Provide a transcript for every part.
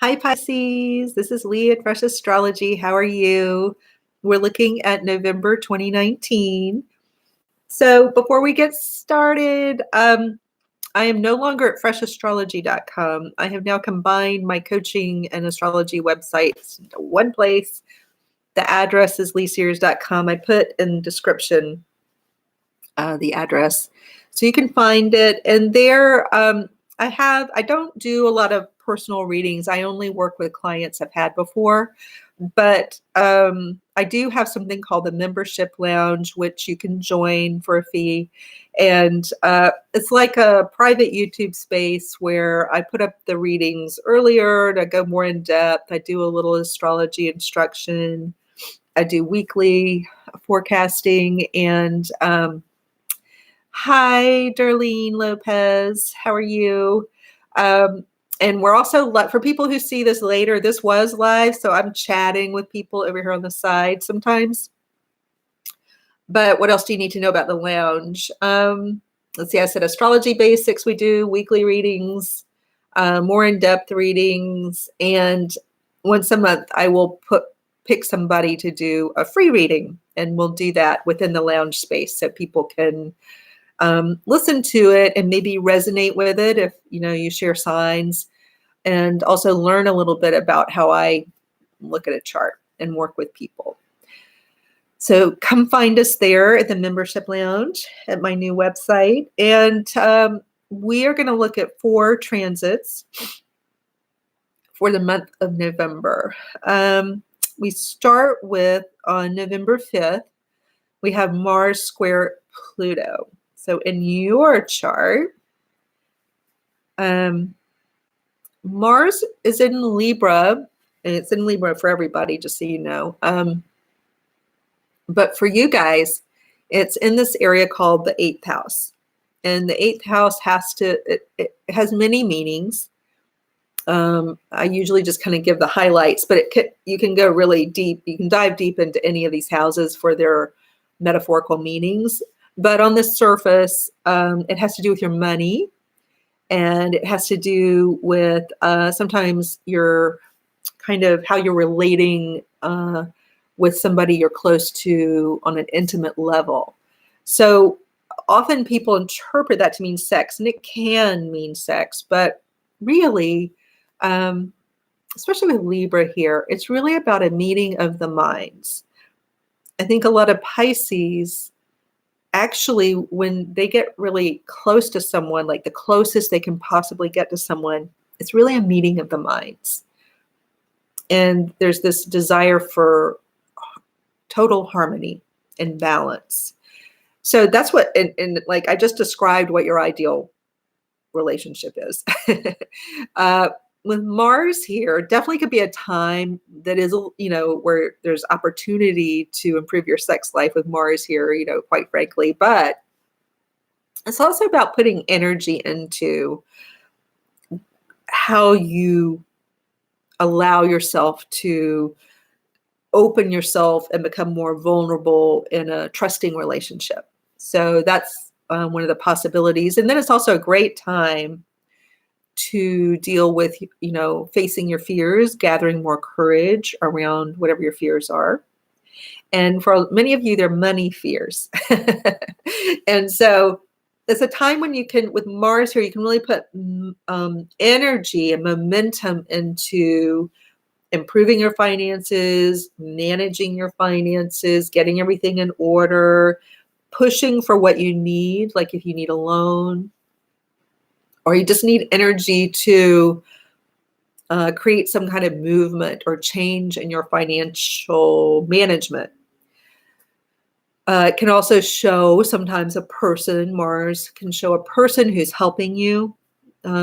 Hi, Pisces. This is Lee at Fresh Astrology. How are you? We're looking at November 2019. So before we get started, I am no longer at freshastrology.com. I have now combined my coaching and astrology websites into one place. The address is leesears.com. I put in the description the address so you can find it. And there, I don't do a lot of personal readings. I only work with clients I've had before, but I do have something called the Membership Lounge, which you can join for a fee. And it's like a private YouTube space where I put up the readings earlier to go more in depth. I do a little astrology instruction. I do weekly forecasting. And hi, Darlene Lopez. How are you? And we're also, for people who see this later, this was live, so I'm chatting with people over here on the side sometimes. But what else do you need to know about the lounge? Let's see, I said astrology basics we do, weekly readings, more in-depth readings, and once a month I will pick somebody to do a free reading, and we'll do that within the lounge space so people can listen to it and maybe resonate with it if you share signs, and also learn a little bit about how I look at a chart and work with people. So come find us there at the Membership Lounge at my new website. And we are going to look at 4 transits for the month of November. We start with on November 5th, we have Mars square Pluto. So in your chart, Mars is in Libra, and it's in Libra for everybody, just so you know. But for you guys, it's in this area called the 8th house. And the 8th house it has many meanings. I usually just kind of give the highlights, but you can go really deep. You can dive deep into any of these houses for their metaphorical meanings. But on the surface, it has to do with your money. And it has to do with sometimes your kind of how you're relating with somebody you're close to on an intimate level. So often people interpret that to mean sex, and it can mean sex, but really, especially with Libra here, it's really about a meeting of the minds. I think a lot of Pisces, actually, when they get really close to someone, like the closest they can possibly get to someone, it's really a meeting of the minds. And there's this desire for total harmony and balance. So that's what, and like I just described what your ideal relationship is. With Mars here, definitely could be a time that is, where there's opportunity to improve your sex life with Mars here, quite frankly. But it's also about putting energy into how you allow yourself to open yourself and become more vulnerable in a trusting relationship. So that's one of the possibilities. And then it's also a great time to deal with, facing your fears, gathering more courage around whatever your fears are. And for many of you, they're money fears. And so it's a time when you can, with Mars here, you can really put energy and momentum into improving your finances, managing your finances, getting everything in order, pushing for what you need, like if you need a loan, or you just need energy to create some kind of movement or change in your financial management. It can also show sometimes a person, Mars can show a person who's helping you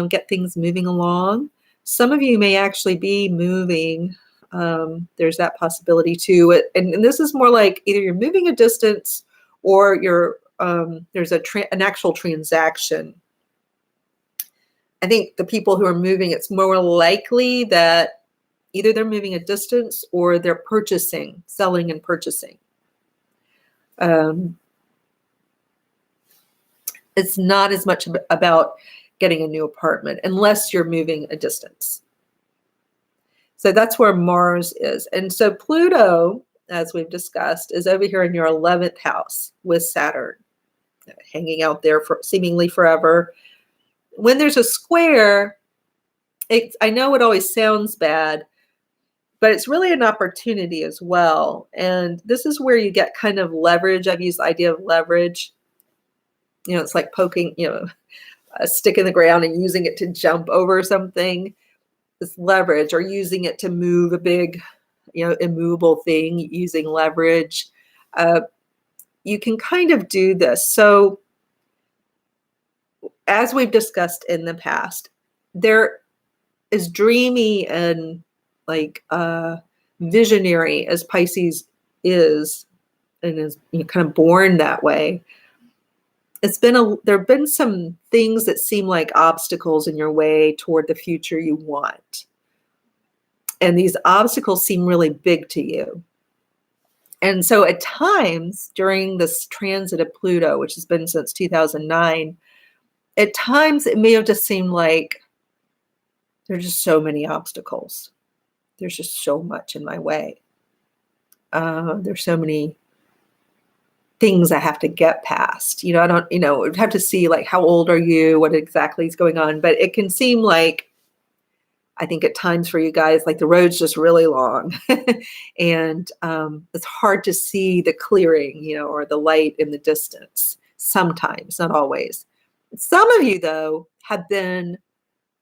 get things moving along. Some of you may actually be moving. There's that possibility too. And this is more like either you're moving a distance or there's an actual transaction. I think the people who are moving, it's more likely that either they're moving a distance or they're selling and purchasing. It's not as much about getting a new apartment unless you're moving a distance. So that's where Mars is. And so Pluto, as we've discussed, is over here in your 11th house with Saturn, hanging out there for seemingly forever. When there's a square, I know it always sounds bad, but it's really an opportunity as well. And this is where you get kind of leverage. I've used the idea of leverage. It's like poking, a stick in the ground and using it to jump over something. This leverage, or using it to move a big, immovable thing using leverage. You can kind of do this. So as we've discussed in the past, there is dreamy and like visionary as Pisces is, and is kind of born that way. There have been some things that seem like obstacles in your way toward the future you want. And these obstacles seem really big to you. And so at times during this transit of Pluto, which has been since 2009, at times it may have just seemed like there's just so many obstacles. There's just so much in my way. There's so many things I have to get past. I don't, we'd have to see like how old are you, what exactly is going on. But it can seem like, I think at times for you guys, like the road's just really long and it's hard to see the clearing, or the light in the distance. Sometimes, not always. Some of you though have been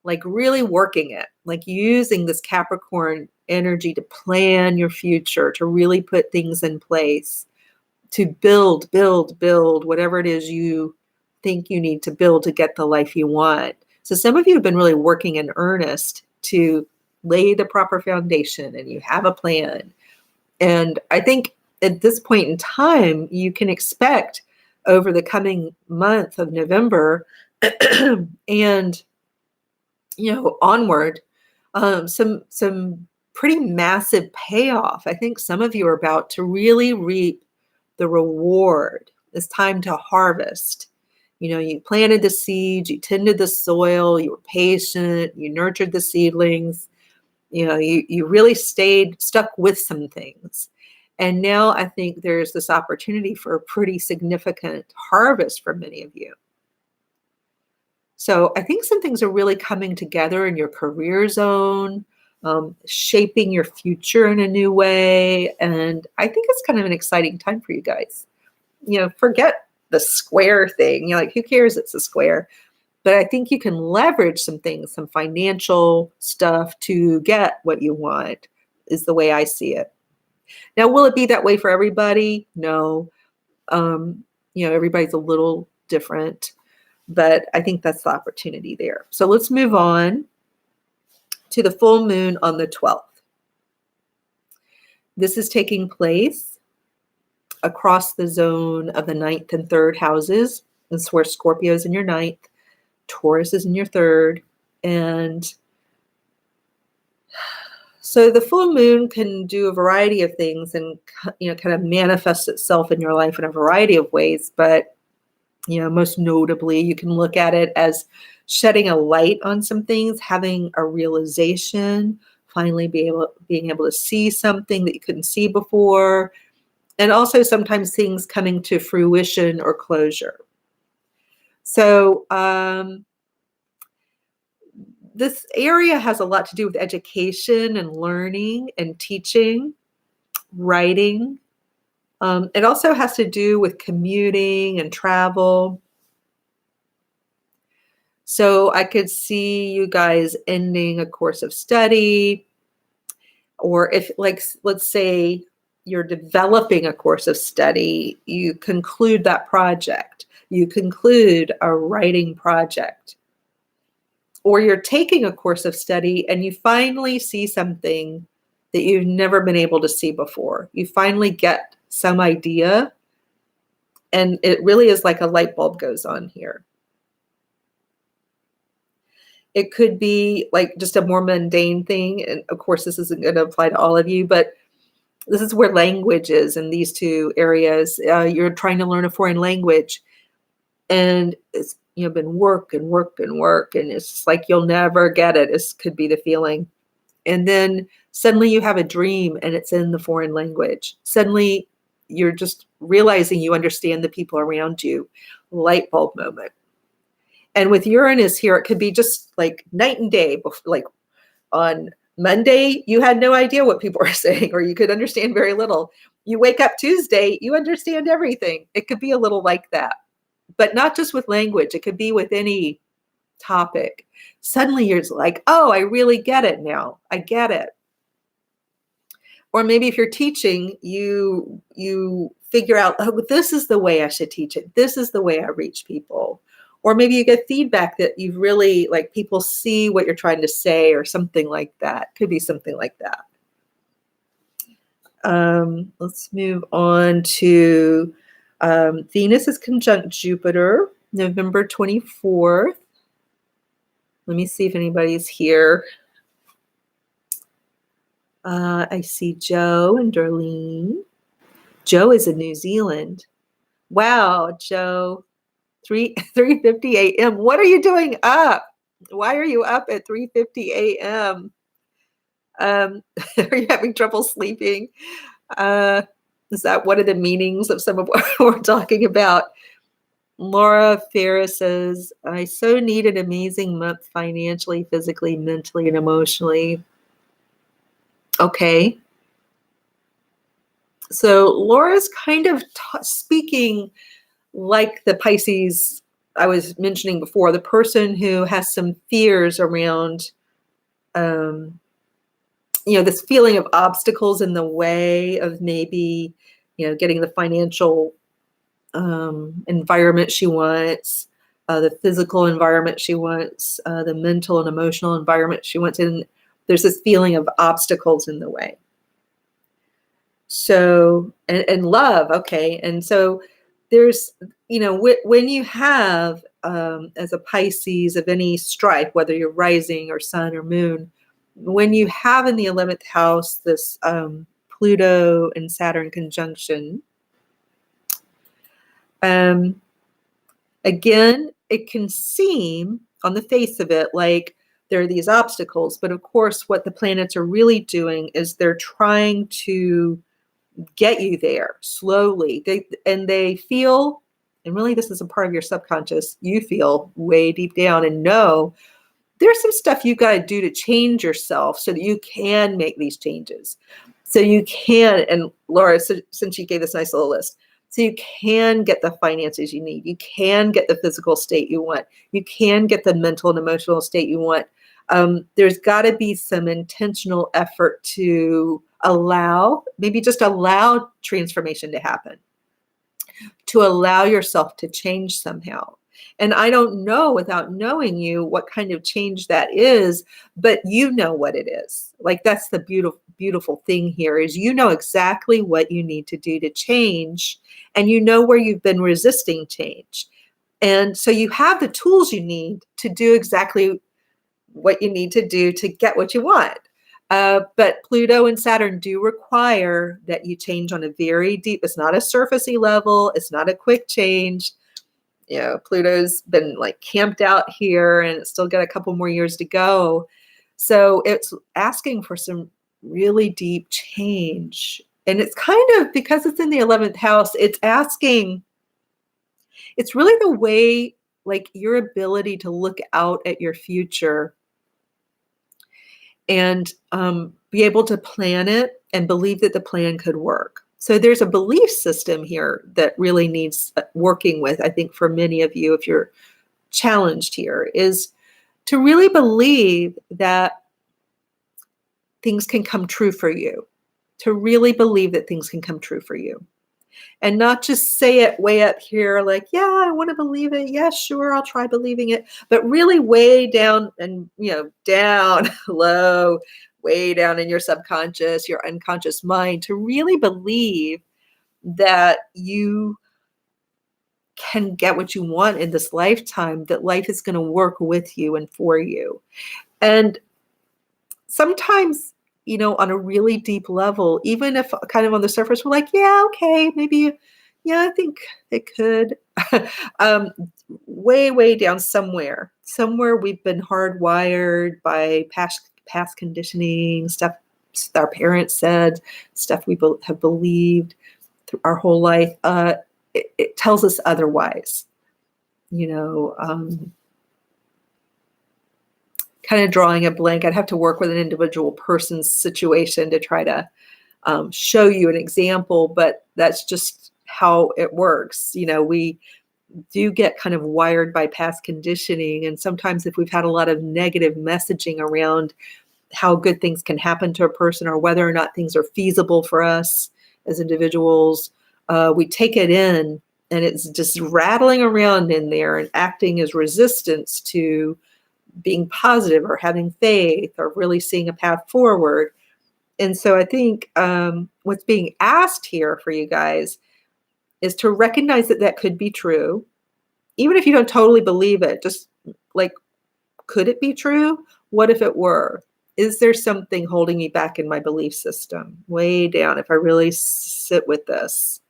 like really working it, like using this Capricorn energy to plan your future, to really put things in place, to build whatever it is you think you need to build to get the life you want. So some of you have been really working in earnest to lay the proper foundation, and you have a plan. And I think at this point in time, you can expect over the coming month of November and onward, some pretty massive payoff. I think some of you are about to really reap the reward. It's time to harvest. You planted the seeds, you tended the soil, you were patient, you nurtured the seedlings, you really stuck with some things. And now I think there's this opportunity for a pretty significant harvest for many of you. So I think some things are really coming together in your career zone, shaping your future in a new way. And I think it's kind of an exciting time for you guys. Forget the square thing. Like, who cares it's a square? But I think you can leverage some things, some financial stuff to get what you want, is the way I see it. Now, will it be that way for everybody? No. Everybody's a little different, but I think that's the opportunity there. So let's move on to the full moon on the 12th. This is taking place across the zone of the 9th and 3rd houses. This is where Scorpio is in your 9th, Taurus is in your 3rd. And so the full moon can do a variety of things and, kind of manifest itself in your life in a variety of ways. But, most notably, you can look at it as shedding a light on some things, having a realization, finally being able to see something that you couldn't see before. And also sometimes things coming to fruition or closure. So this area has a lot to do with education and learning and teaching, writing. It also has to do with commuting and travel. So I could see you guys ending a course of study, or if, like, let's say you're developing a course of study, you conclude that project, you conclude a writing project, or you're taking a course of study and you finally see something that you've never been able to see before. You finally get some idea, and it really is like a light bulb goes on here. It could be like just a more mundane thing. And of course, this isn't going to apply to all of you, but this is where language is in these two areas. You're trying to learn a foreign language, and it's been work, and it's just like you'll never get it. This could be the feeling. And then suddenly you have a dream and it's in the foreign language. Suddenly you're just realizing you understand the people around you. Light bulb moment. And with Uranus here, it could be just like night and day. Like on Monday, you had no idea what people were saying, or you could understand very little. You wake up Tuesday, you understand everything. It could be a little like that, but not just with language. It could be with any topic. Suddenly you're like, oh, I really get it now. I get it. Or maybe if you're teaching, you figure out, oh, this is the way I should teach it. This is the way I reach people. Or maybe you get feedback that you've really, like, people see what you're trying to say or something like that. Could be something like that. Let's move on to Venus is conjunct Jupiter, November 24th. Let me see if anybody's here. I see Joe and Darlene. Joe is in New Zealand. Wow, Joe. 3:50 a.m. What are you doing up? Why are you up at 3:50 a.m.? Are you having trouble sleeping? Is that one of the meanings of some of what we're talking about? Laura Ferris says, I so need an amazing month financially, physically, mentally, and emotionally. Okay. So Laura's kind of speaking like the Pisces I was mentioning before, the person who has some fears around, this feeling of obstacles in the way of maybe, getting the financial environment she wants, the physical environment she wants, the mental and emotional environment she wants. And there's this feeling of obstacles in the way. So, and love. Okay. And so there's, when you have, as a Pisces of any stripe, whether you're rising or sun or moon, when you have in the 11th house, this, Pluto and Saturn conjunction, again, it can seem on the face of it like there are these obstacles, but of course, what the planets are really doing is they're trying to get you there slowly. They feel, and really this is a part of your subconscious, you feel way deep down and know there's some stuff you got to do to change yourself so that you can make these changes. So you can, and Laura, since you gave this nice little list, so you can get the finances you need. You can get the physical state you want. You can get the mental and emotional state you want. There's got to be some intentional effort to maybe just allow transformation to happen, to allow yourself to change somehow. And I don't know without knowing you what kind of change that is, but you know what it is. Like, that's the beautiful, beautiful thing here is you know exactly what you need to do to change, and you know where you've been resisting change. And so you have the tools you need to do exactly what you need to do to get what you want. But Pluto and Saturn do require that you change on a very deep, it's not a surfacey level, it's not a quick change. Pluto's been like camped out here and it's still got a couple more years to go. So it's asking for some really deep change. And it's kind of, because it's in the 11th house, it's really the way, like, your ability to look out at your future and be able to plan it and believe that the plan could work. So there's a belief system here that really needs working with, I think, for many of you, if you're challenged here, is to really believe that things can come true for you, to really believe that things can come true for you. And not just say it way up here, like, yeah, I want to believe it. Yeah, sure, I'll try believing it. But really way down and, down low, way down in your subconscious, your unconscious mind, to really believe that you can get what you want in this lifetime, that life is going to work with you and for you. And sometimes, on a really deep level, even if kind of on the surface, we're like, yeah, okay, maybe, yeah, I think it could. Way, way down somewhere we've been hardwired by past past conditioning, stuff our parents said, stuff we have believed through our whole life, it tells us otherwise. Kind of drawing a blank. I'd have to work with an individual person's situation to try to show you an example, but that's just how it works. We do get kind of wired by past conditioning. And sometimes if we've had a lot of negative messaging around how good things can happen to a person or whether or not things are feasible for us as individuals, we take it in and it's just rattling around in there and acting as resistance to being positive or having faith or really seeing a path forward. And so I think what's being asked here for you guys is to recognize that that could be true. Even if you don't totally believe it, just like, could it be true? What if it were? Is there something holding me back in my belief system way down if I really sit with this?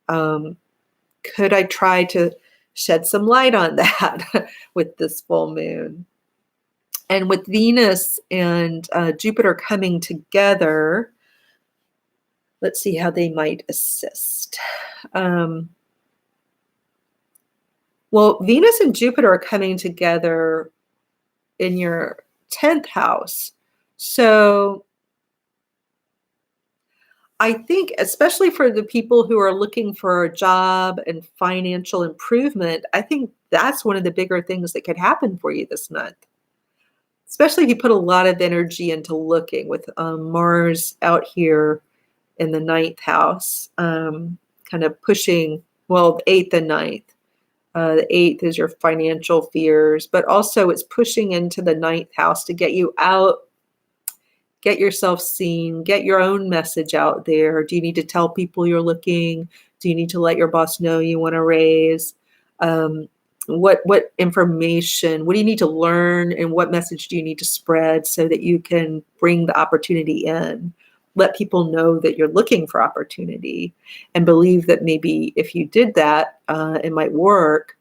Could I try to shed some light on that with this full moon? And with Venus and Jupiter coming together, let's see how they might assist. Well, Venus and Jupiter are coming together in your 10th house. So I think, especially for the people who are looking for a job and financial improvement, I think that's one of the bigger things that could happen for you this month. Especially if you put a lot of energy into looking with Mars out here in the 9th house, kind of pushing, well, the 8th and 9th. The 8th is your financial fears, but also it's pushing into the 9th house to get you out, get yourself seen, get your own message out there. Do you need to tell people you're looking? Do you need to let your boss know you want to raise? What information, what do you need to learn, and what message do you need to spread so that you can bring the opportunity in? Let people know that you're looking for opportunity and believe that maybe if you did that, it might work.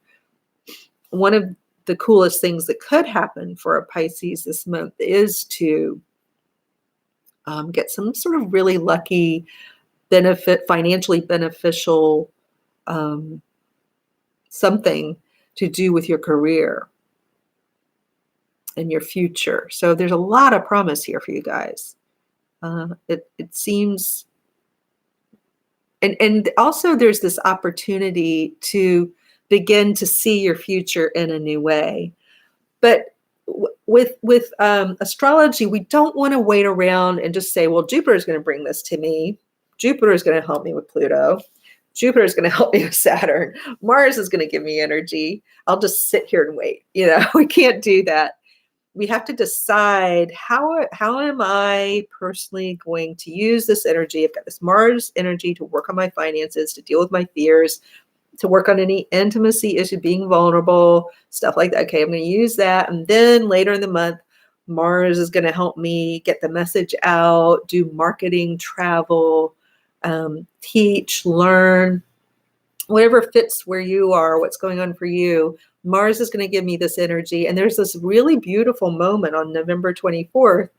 One of the coolest things that could happen for a Pisces this month is to get some sort of really lucky financially beneficial something to do with your career and your future. So there's a lot of promise here for you guys. It seems, and also there's this opportunity to begin to see your future in a new way. But with astrology, we don't want to wait around and just say, well, Jupiter is going to bring this to me. Jupiter is going to help me with Pluto. Jupiter is going to help me with Saturn. Mars is going to give me energy. I'll just sit here and wait. We can't do that. We have to decide how am I personally going to use this energy? I've got this Mars energy to work on my finances, to deal with my fears, to work on any intimacy issue, being vulnerable, stuff like that. Okay, I'm going to use that. And then later in the month, Mars is going to help me get the message out, do marketing, travel, teach, learn, whatever fits where you are, what's going on for you. Mars is going to give me this energy. And there's this really beautiful moment on November 24th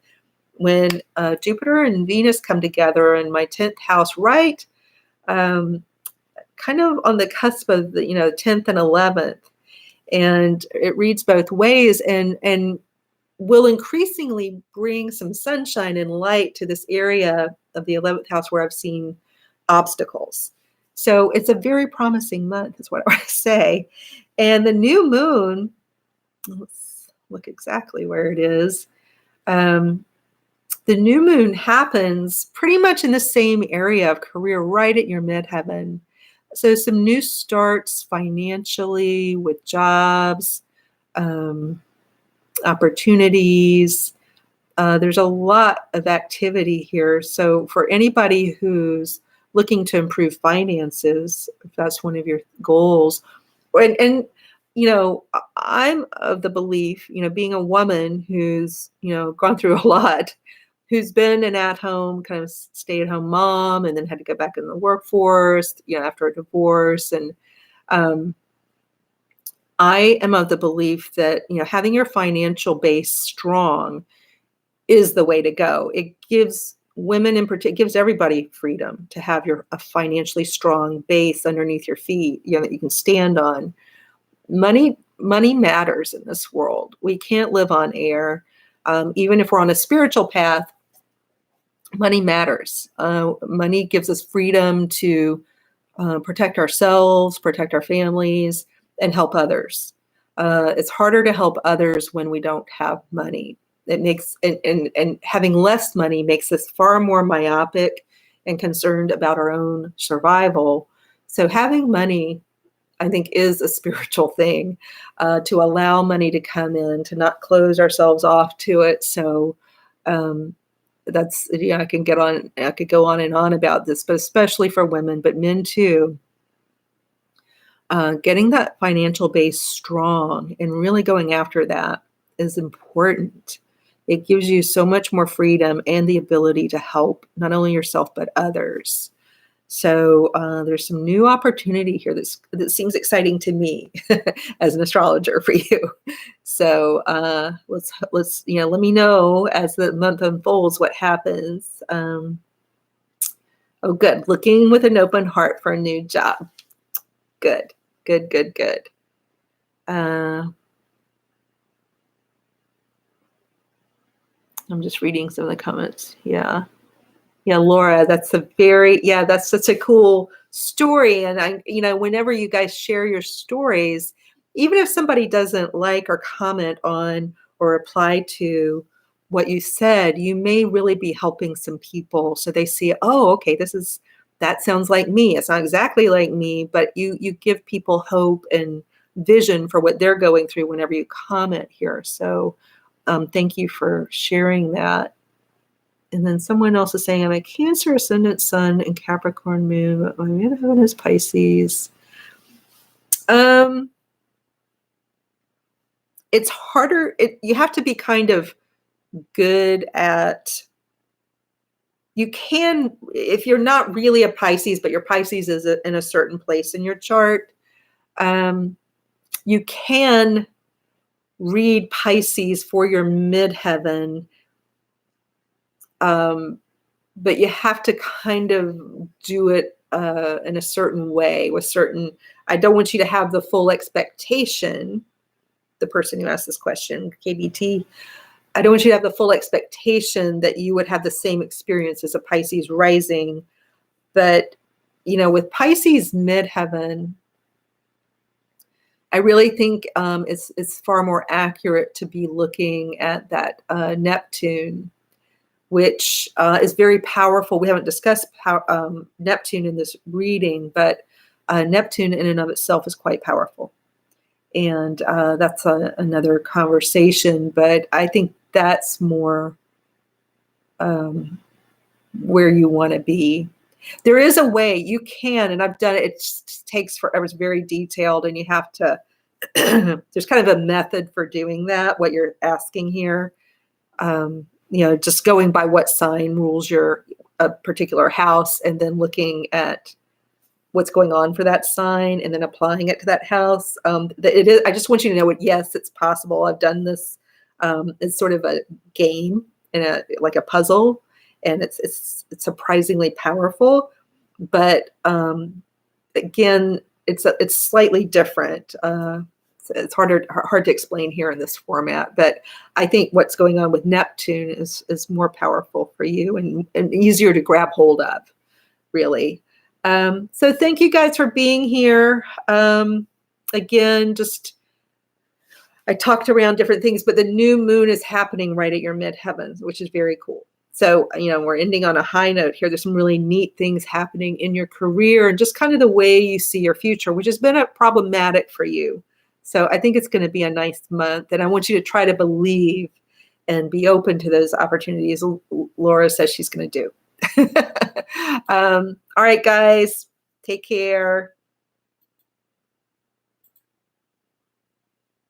when Jupiter and Venus come together in my 10th house, right? Kind of on the cusp of the 10th and 11th. And it reads both ways and will increasingly bring some sunshine and light to this area of the 11th house where I've seen obstacles. So it's a very promising month, is what I want to say. And the new moon, let's look exactly where it is. The new moon happens pretty much in the same area of career, right at your midheaven. So some new starts financially with jobs, opportunities. There's a lot of activity here. So for anybody who's looking to improve finances, if that's one of your goals, and I'm of the belief, being a woman who's, gone through a lot, who's been an at-home kind of stay-at-home mom and then had to go back in the workforce, after a divorce. And I am of the belief that, having your financial base strong is the way to go. It gives women in particular, gives everybody freedom to have a financially strong base underneath your feet, that you can stand on. Money matters in this world. We can't live on air. Even if we're on a spiritual path, money matters. Money gives us freedom to protect ourselves, protect our families, and help others. It's harder to help others when we don't have money. It makes and having less money makes us far more myopic and concerned about our own survival. So having money, I think, is a spiritual thing, to allow money to come in, to not close ourselves off to it. So that's, I could go on and on about this, but especially for women, but men too. Getting that financial base strong and really going after that is important. It gives you so much more freedom and the ability to help not only yourself, but others. So there's some new opportunity here that seems exciting to me as an astrologer for you. So let's let me know as the month unfolds what happens. Oh, good. Looking with an open heart for a new job. Good. I'm just reading some of the comments. Yeah, Laura, that's such a cool story. And whenever you guys share your stories, even if somebody doesn't like or comment on or reply to what you said, you may really be helping some people. So they see, oh, okay, that sounds like me. It's not exactly like me, but you give people hope and vision for what they're going through whenever you comment here. So thank you for sharing that. And then someone else is saying, I'm a Cancer ascendant sun and Capricorn moon, but my midheaven is Pisces. It's harder. You have to be kind of good at, you can, if you're not really a Pisces, but your Pisces is in a certain place in your chart, you can read Pisces for your midheaven, but you have to kind of do it in a certain way I don't want you to have the full expectation, the person who asked this question, KBT, I don't want you to have the full expectation that you would have the same experience as a Pisces rising. But, with Pisces midheaven, I really think it's far more accurate to be looking at that Neptune, which is very powerful. We haven't discussed Neptune in this reading, but Neptune in and of itself is quite powerful. And that's another conversation, but I think that's more where you want to be. There is a way you can, and I've done it. It just takes forever. It's very detailed, and you have to, there's kind of a method for doing that, what you're asking here. Just going by what sign rules a particular house, and then looking at what's going on for that sign and then applying it to that house. It is, I just want you to know yes, it's possible. I've done this. It's sort of a game and like a puzzle, and it's surprisingly powerful. But again, it's slightly different. It's hard to explain here in this format, but I think what's going on with Neptune is more powerful for you and easier to grab hold of, really. So thank you guys for being here. Again, I talked around different things, but the new moon is happening right at your midheavens, which is very cool. So, we're ending on a high note here. There's some really neat things happening in your career and just kind of the way you see your future, which has been problematic for you. So I think it's going to be a nice month, and I want you to try to believe and be open to those opportunities Laura says she's going to do. All right, guys, take care.